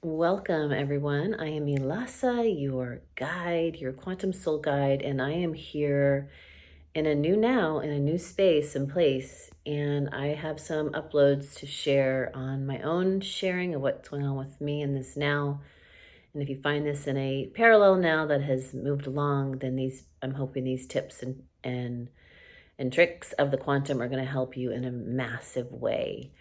Welcome, everyone. I am Elasa, your guide, your quantum soul guide, and I am here in a new space and place. And I have some uploads to share on my own sharing of what's going on with me in this now. And if you find this in a parallel now that has moved along, then I'm hoping these tips and tricks of the quantum are going to help you in a massive way.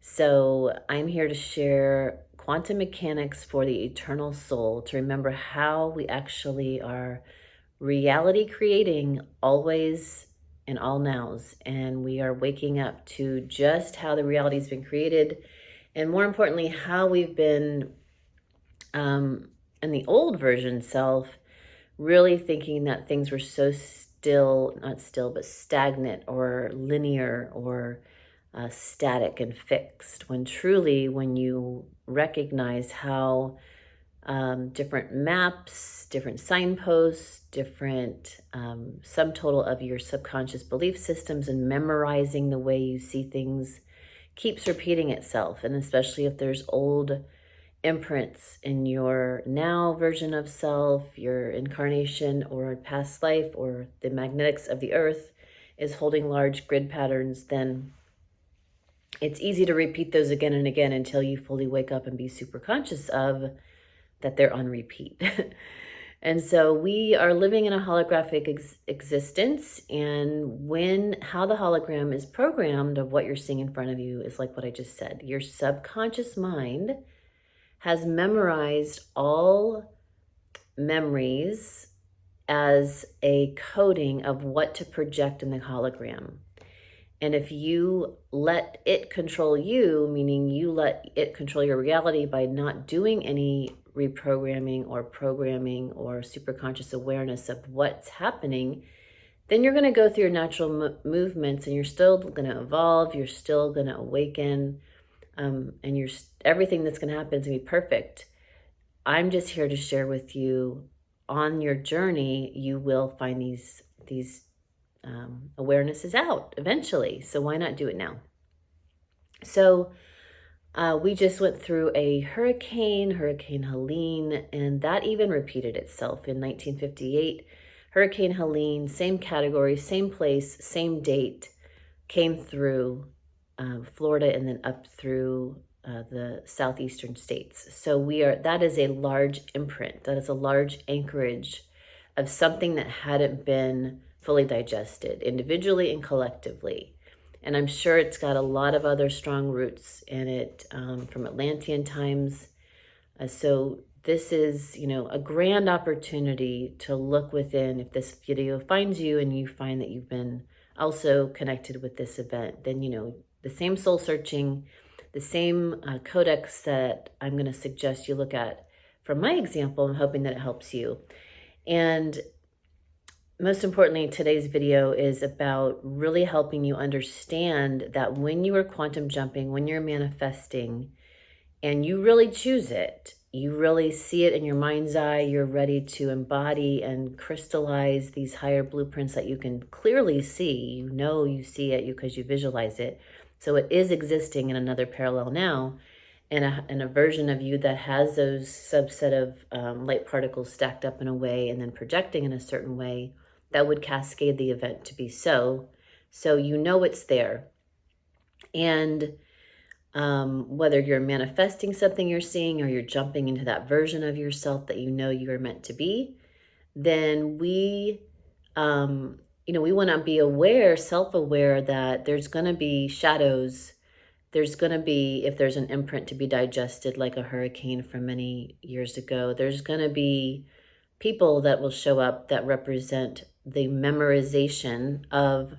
So I'm here to share quantum mechanics for the eternal soul, to remember how we actually are reality creating always and all nows. And we are waking up to just how the reality's been created. And more importantly, how we've been in the old version self, really thinking that things were so not still, but stagnant or linear or static and fixed, when truly, when you recognize how different maps, different signposts, different subtotal of your subconscious belief systems and memorizing the way you see things keeps repeating itself. And especially if there's old imprints in your now version of self, your incarnation or past life, or the magnetics of the earth is holding large grid patterns, then it's easy to repeat those again and again until you fully wake up and be super conscious of that they're on repeat. And so we are living in a holographic existence, and how the hologram is programmed of what you're seeing in front of you is like what I just said. Your subconscious mind has memorized all memories as a coding of what to project in the hologram. And if you let it control you, meaning you let it control your reality by not doing any reprogramming or programming or superconscious awareness of what's happening, then you're going to go through your natural movements, and you're still going to evolve, you're still going to awaken, and everything that's going to happen is going to be perfect. I'm just here to share with you, on your journey, you will find these awareness is out eventually. So why not do it now? So we just went through a Hurricane Helene, and that even repeated itself in 1958. Hurricane Helene, same category, same place, same date, came through Florida and then up through the southeastern states. So that is a large imprint. That is a large anchorage of something that hadn't been fully digested individually and collectively. And I'm sure it's got a lot of other strong roots in it from Atlantean times. So this is, a grand opportunity to look within. If this video finds you and you find that you've been also connected with this event, then, the same soul searching, the same codex that I'm going to suggest you look at from my example. I'm hoping that it helps you. And most importantly, today's video is about really helping you understand that when you are quantum jumping, when you're manifesting, and you really choose it, you really see it in your mind's eye, you're ready to embody and crystallize these higher blueprints that you can clearly see. You see it because you visualize it. So it is existing in another parallel now, in a version of you that has those subset of light particles stacked up in a way and then projecting in a certain way that would cascade the event to be so it's there. And whether you're manifesting something you're seeing, or you're jumping into that version of yourself that you are meant to be, then we want to be aware, self-aware, that there's going to be shadows. There's going to be, if there's an imprint to be digested, like a hurricane from many years ago, there's going to be people that will show up that represent the memorization of,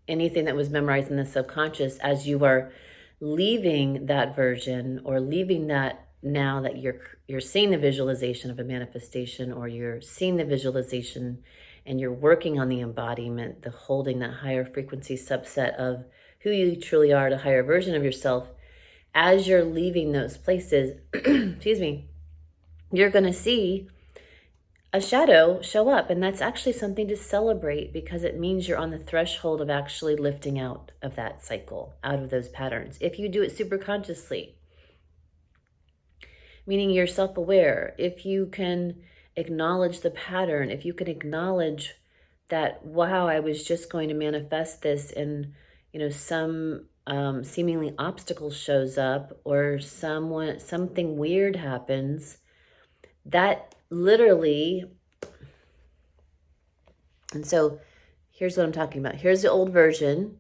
anything that was memorized in the subconscious as you are leaving that version, or leaving that now that you're seeing the visualization of a manifestation, or you're seeing the visualization and you're working on the embodiment, the holding that higher frequency subset of who you truly are, the higher version of yourself. As you're leaving those places, excuse me, you're going to see a shadow show up. And that's actually something to celebrate, because it means you're on the threshold of actually lifting out of that cycle, out of those patterns, if you do it super consciously. meaning you're self-aware. If you can acknowledge the pattern, if you can acknowledge that, wow, I was just going to manifest this, and some seemingly obstacle shows up, or something weird happens, that literally. And so here's what I'm talking about. Here's the old version.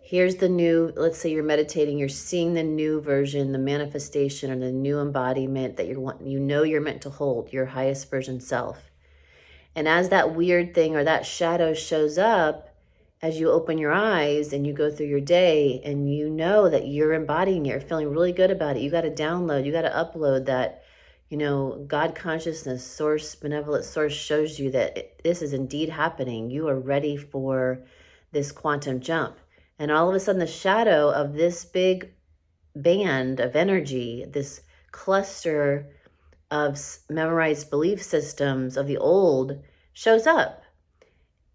Here's the new. Let's say you're meditating, you're seeing the new version, the manifestation, or the new embodiment that you're meant to hold, your highest version self. And as that weird thing or that shadow shows up, as you open your eyes and you go through your day, and you know that you're embodying it, you're feeling really good about it, you got to download, you got to upload that, God consciousness, source, benevolent source shows you that this is indeed happening. You are ready for this quantum jump. And all of a sudden, the shadow of this big band of energy, this cluster of memorized belief systems of the old, shows up.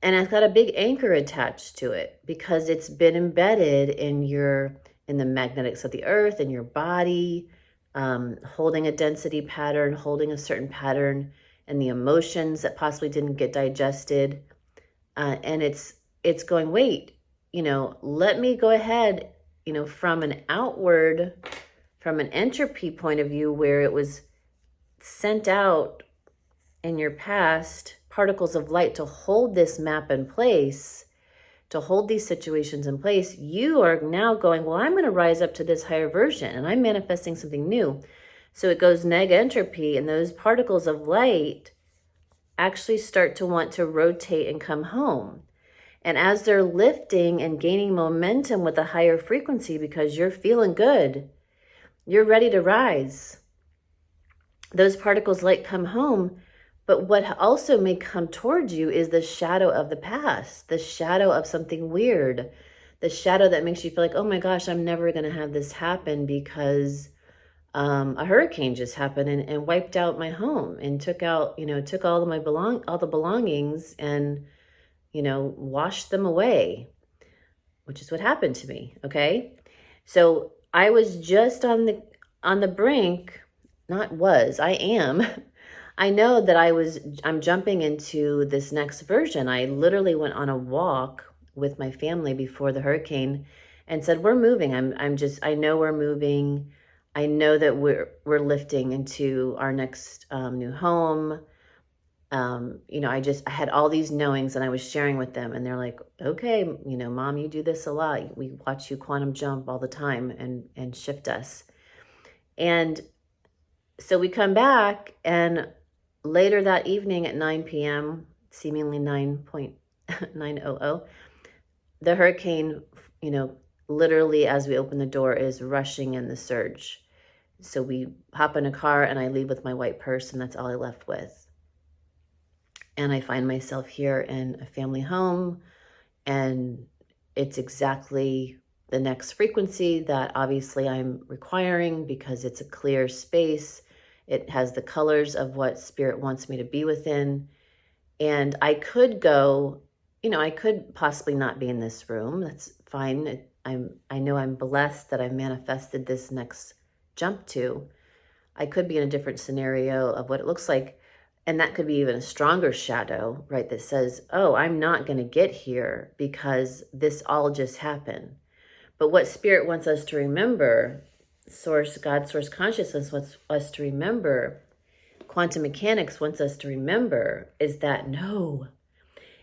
And it's got a big anchor attached to it because it's been embedded in the magnetics of the earth, in your body, holding a density pattern, holding a certain pattern, and the emotions that possibly didn't get digested. And it's going, wait, let me go ahead, from an entropy point of view, where it was sent out in your past, particles of light to hold this map in place, to hold these situations in place. You are now going, well, I'm going to rise up to this higher version, and I'm manifesting something new. So it goes neg entropy, and those particles of light actually start to want to rotate and come home. And as they're lifting and gaining momentum with a higher frequency, because you're feeling good, you're ready to rise, those particles of light come home. But what also may come towards you is the shadow of the past, the shadow of something weird, the shadow that makes you feel like, oh my gosh, I'm never going to have this happen because a hurricane just happened and wiped out my home and took out, took all the belongings and, washed them away, which is what happened to me. Okay. So I was just on the brink, I am. I know that I'm jumping into this next version. I literally went on a walk with my family before the hurricane and said, we're moving. I know we're moving. I know that we're lifting into our next new home. I had all these knowings, and I was sharing with them, and they're like, okay, Mom, you do this a lot. We watch you quantum jump all the time and shift us. And so we come back, and later that evening at 9 p.m., seemingly 9:00, the hurricane, literally as we open the door, is rushing in the surge. So we hop in a car, and I leave with my white purse, and that's all I left with. And I find myself here in a family home, and it's exactly the next frequency that obviously I'm requiring, because it's a clear space. It has the colors of what Spirit wants me to be within. And I could go, I could possibly not be in this room. That's fine. I know I'm blessed that I've manifested this next jump to. I could be in a different scenario of what it looks like. And that could be even a stronger shadow, right? That says, oh, I'm not going to get here because this all just happened. But what Spirit wants us to remember, God, source consciousness wants us to remember, quantum mechanics wants us to remember, is that no,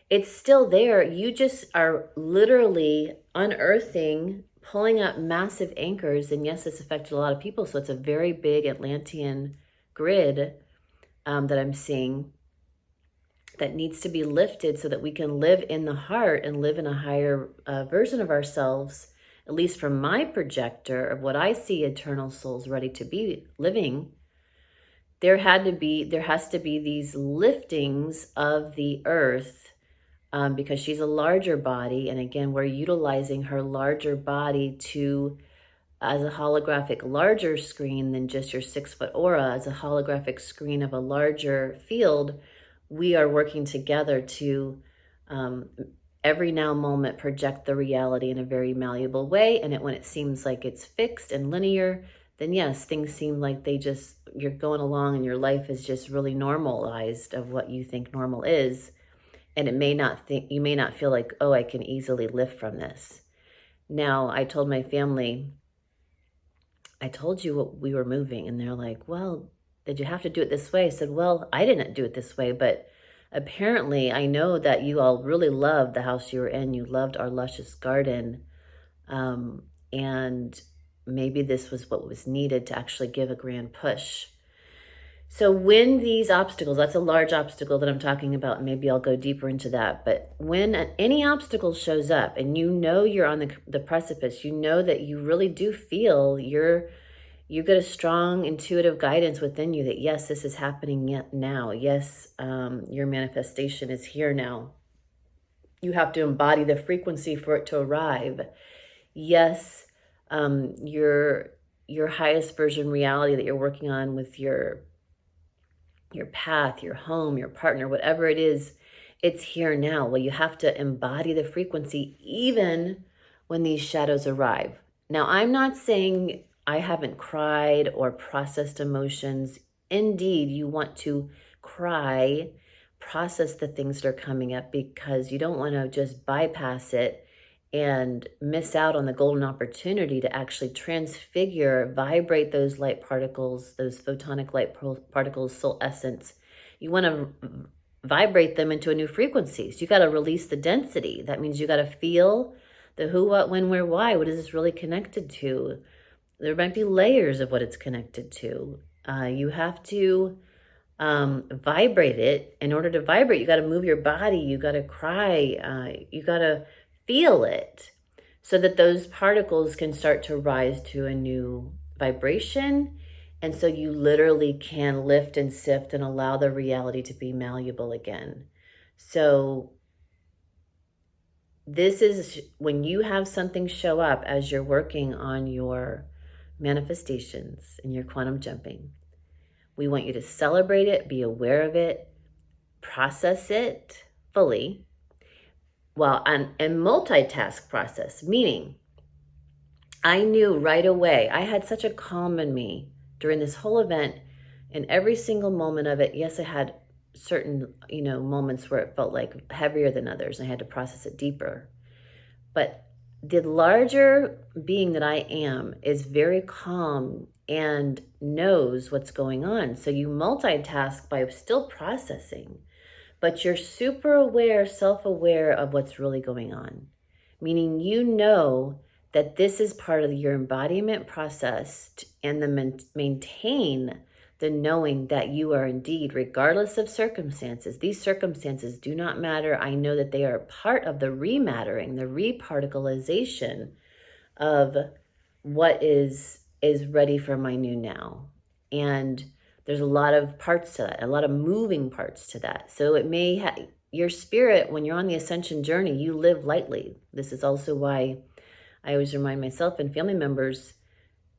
it's still there. You just are literally unearthing, pulling up massive anchors. And yes, this affected a lot of people. So it's a very big Atlantean grid that I'm seeing that needs to be lifted so that we can live in the heart and live in a higher version of ourselves, at least from my projector of what I see eternal souls ready to be living. There has to be these liftings of the earth because she's a larger body. And again, we're utilizing her larger body as a holographic larger screen than just your 6-foot aura, as a holographic screen of a larger field. We are working together to every now moment project the reality in a very malleable way. And when it seems like it's fixed and linear, then yes, things seem like you're going along and your life is just really normalized of what you think normal is. And you may not feel like, oh, I can easily lift from this. Now, I told my family, I told you what we were moving, and they're like, well, did you have to do it this way? I said, well, I didn't do it this way, but apparently I know that you all really loved the house you were in. You loved our luscious garden. And maybe this was what was needed to actually give a grand push. So when these obstacles, that's a large obstacle that I'm talking about, maybe I'll go deeper into that. But when any obstacle shows up and you know you're on the precipice, you know that you really do feel you get a strong intuitive guidance within you that, yes, this is happening now. Yes, your manifestation is here now. You have to embody the frequency for it to arrive. Yes, your highest version reality that you're working on with your path, your home, your partner, whatever it is, it's here now. Well, you have to embody the frequency even when these shadows arrive. Now, I'm not saying I haven't cried or processed emotions. Indeed, you want to cry, process the things that are coming up, because you don't want to just bypass it and miss out on the golden opportunity to actually transfigure, vibrate those light particles, those photonic light particles, soul essence. You want to vibrate them into a new frequency. So you got to release the density. That means you got to feel the who, what, when, where, why. What is this really connected to? There might be layers of what it's connected to. You have to vibrate it. In order to vibrate, you got to move your body. You got to cry. You got to feel it so that those particles can start to rise to a new vibration. And so you literally can lift and sift and allow the reality to be malleable again. So this is when you have something show up as you're working on your manifestations and your quantum jumping. We want you to celebrate it, be aware of it, process it fully. Well, and multitask process, meaning I knew right away, I had such a calm in me during this whole event, and every single moment of it. Yes, I had certain, moments where it felt like heavier than others. I had to process it deeper. But the larger being that I am is very calm and knows what's going on. So you multitask by still processing, but you're super aware, self-aware of what's really going on. Meaning you know that this is part of your embodiment process and maintain the knowing that you are indeed, regardless of circumstances, these circumstances do not matter. I know that they are part of the remattering, the reparticleization of what is ready for my new now. And there's a lot of parts to that, a lot of moving parts to that. So it may your spirit, when you're on the ascension journey, you live lightly. This is also why I always remind myself and family members,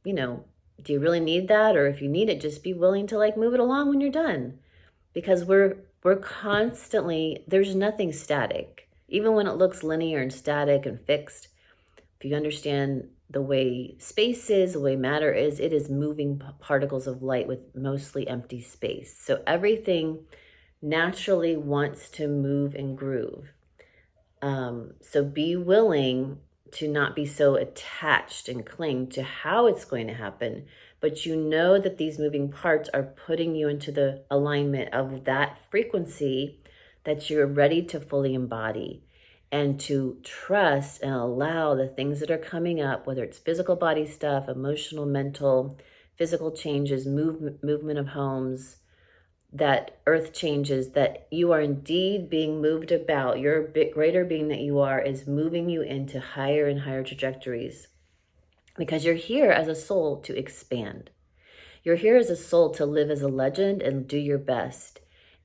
do you really need that? Or if you need it, just be willing to move it along when you're done. Because we're constantly, there's nothing static. Even when it looks linear and static and fixed, if you understand the way space is, the way matter is, it is moving particles of light with mostly empty space. So everything naturally wants to move and groove. So be willing to not be so attached and cling to how it's going to happen, but you know that these moving parts are putting you into the alignment of that frequency that you're ready to fully embody, and to trust and allow the things that are coming up, whether it's physical body stuff, emotional, mental, physical changes, movement of homes, that earth changes, that you are indeed being moved about. Your greater being that you are is moving you into higher and higher trajectories, because you're here as a soul to expand. You're here as a soul to live as a legend and do your best,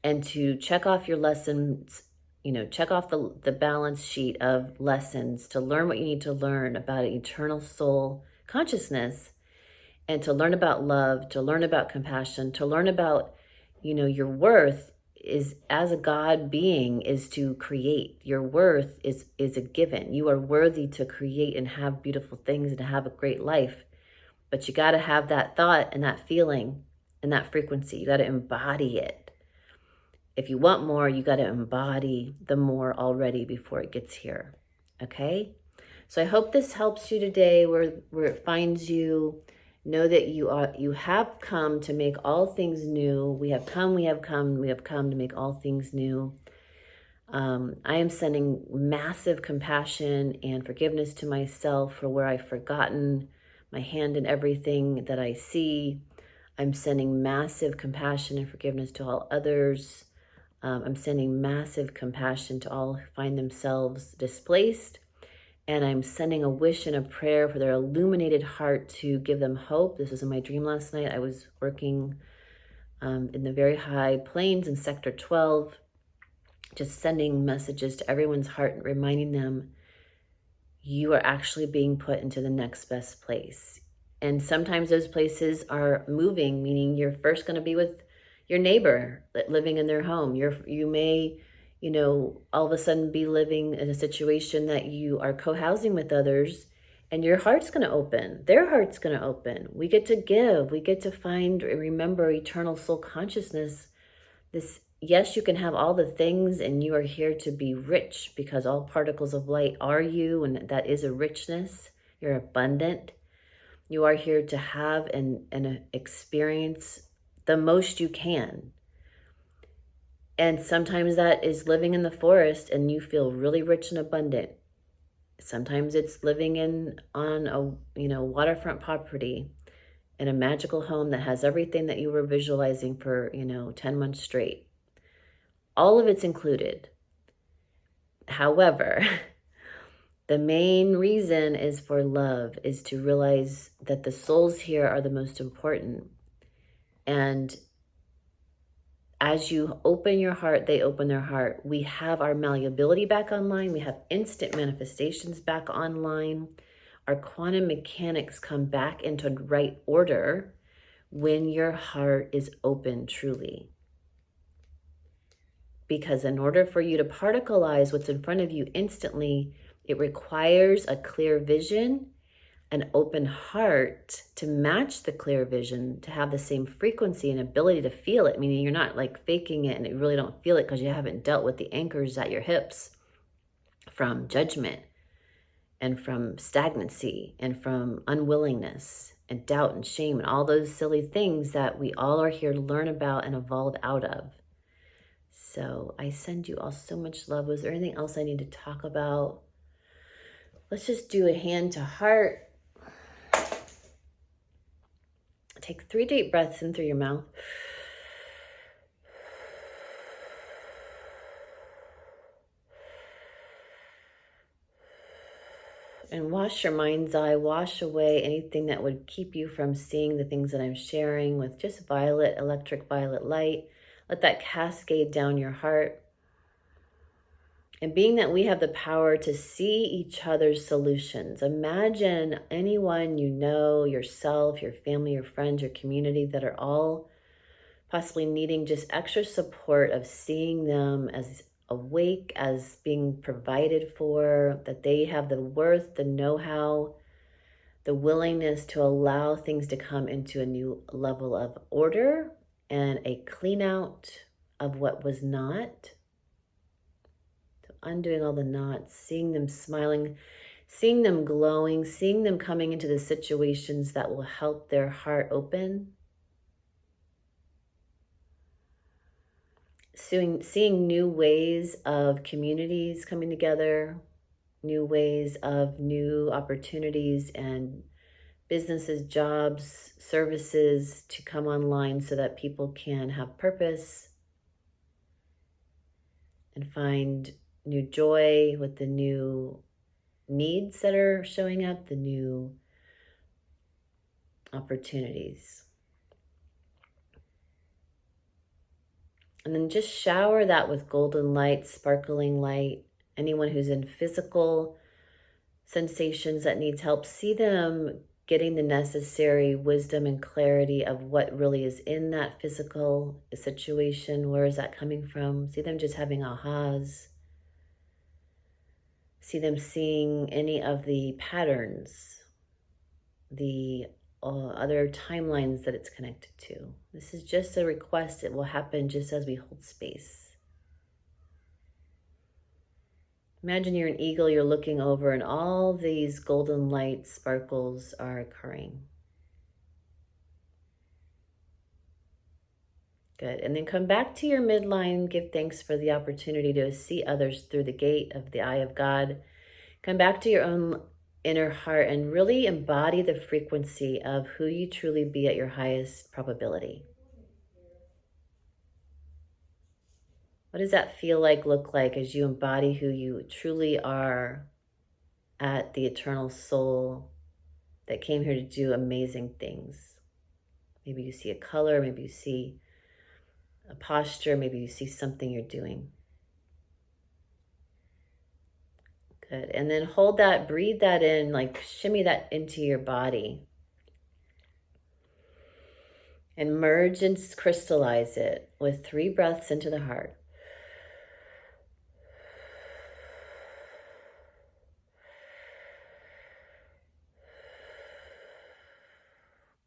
and to check off your lessons, check off the balance sheet of lessons, to learn what you need to learn about an eternal soul consciousness, and to learn about love, to learn about compassion, to learn about your worth is, as a God being, is to create. Your worth is a given. You are worthy to create and have beautiful things and to have a great life. But you got to have that thought and that feeling and that frequency. You got to embody it. If you want more, you got to embody the more already before it gets here. Okay? So I hope this helps you today where it finds you. Know that you have come to make all things new. We have come to make all things new. I am sending massive compassion and forgiveness to myself for where I've forgotten my hand in everything that I see. I'm sending massive compassion and forgiveness to all others. I'm sending massive compassion to all who find themselves displaced. And I'm sending a wish and a prayer for their illuminated heart to give them hope. This was in my dream last night. I was working in the very high plains in Sector 12, just sending messages to everyone's heart, reminding them you are actually being put into the next best place. And sometimes those places are moving, meaning you're first going to be with your neighbor living in their home. You may, all of a sudden be living in a situation that you are co-housing with others, and your heart's going to open. Their heart's going to open. We get to give. We get to find and remember eternal soul consciousness. Yes, you can have all the things, and you are here to be rich because all particles of light are you, and that is a richness. You're abundant. You are here to have and experience the most you can. And sometimes that is living in the forest and you feel really rich and abundant. Sometimes it's living on a waterfront property in a magical home that has everything that you were visualizing for 10 months straight. All of it's included. However, the main reason is for love, is to realize that the souls here are the most important. And as you open your heart, they open their heart. We have our malleability back online. We have instant manifestations back online. Our quantum mechanics come back into right order when your heart is open truly. Because in order for you to particleize what's in front of you instantly, it requires a clear vision, an open heart to match the clear vision, to have the same frequency and ability to feel it, meaning you're not like faking it and you really don't feel it because you haven't dealt with the anchors at your hips from judgment and from stagnancy and from unwillingness and doubt and shame and all those silly things that we all are here to learn about and evolve out of. So I send you all so much love. Was there anything else I need to talk about? Let's just do a hand to heart. Take 3 deep breaths in through your mouth. And wash your mind's eye, wash away anything that would keep you from seeing the things that I'm sharing with just electric violet light. Let that cascade down your heart. And being that we have the power to see each other's solutions, imagine anyone you know, yourself, your family, your friends, your community that are all possibly needing just extra support of seeing them as awake, as being provided for, that they have the worth, the know-how, the willingness to allow things to come into a new level of order and a clean out of what was not. Undoing all the knots, seeing them smiling, seeing them glowing, seeing them coming into the situations that will help their heart open. Seeing new ways of communities coming together, new ways of new opportunities and businesses, jobs, services to come online so that people can have purpose and find new joy with the new needs that are showing up, the new opportunities. And then just shower that with golden light, sparkling light. Anyone who's in physical sensations that needs help, see them getting the necessary wisdom and clarity of what really is in that physical situation. Where is that coming from? See them just having ahas. See them seeing any of the patterns, the other timelines that it's connected to. This is just a request. It will happen just as we hold space. Imagine you're an eagle, you're looking over, and all these golden light sparkles are occurring. Good. And then come back to your midline. Give thanks for the opportunity to see others through the gate of the eye of God. Come back to your own inner heart and really embody the frequency of who you truly be at your highest probability. What does that feel like, look like as you embody who you truly are at the eternal soul that came here to do amazing things? Maybe you see a color, maybe you see a posture, maybe you see something you're doing. Good. And then hold that, breathe that in, like shimmy that into your body. And merge and crystallize it with 3 breaths into the heart.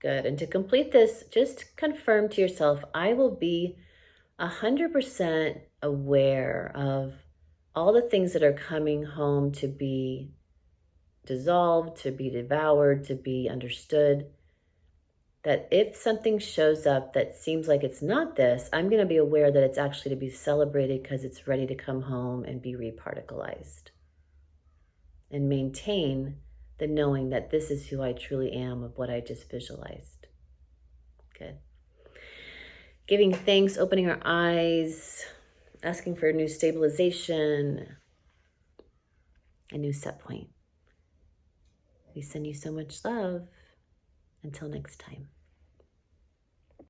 Good. And to complete this, just confirm to yourself, I will be 100% aware of all the things that are coming home to be dissolved, to be devoured, to be understood. That if something shows up that seems like it's not this, I'm going to be aware that it's actually to be celebrated because it's ready to come home and be reparticleized. And maintain the knowing that this is who I truly am of what I just visualized. Good. Giving thanks, opening our eyes, asking for a new stabilization, a new set point. We send you so much love. Until next time.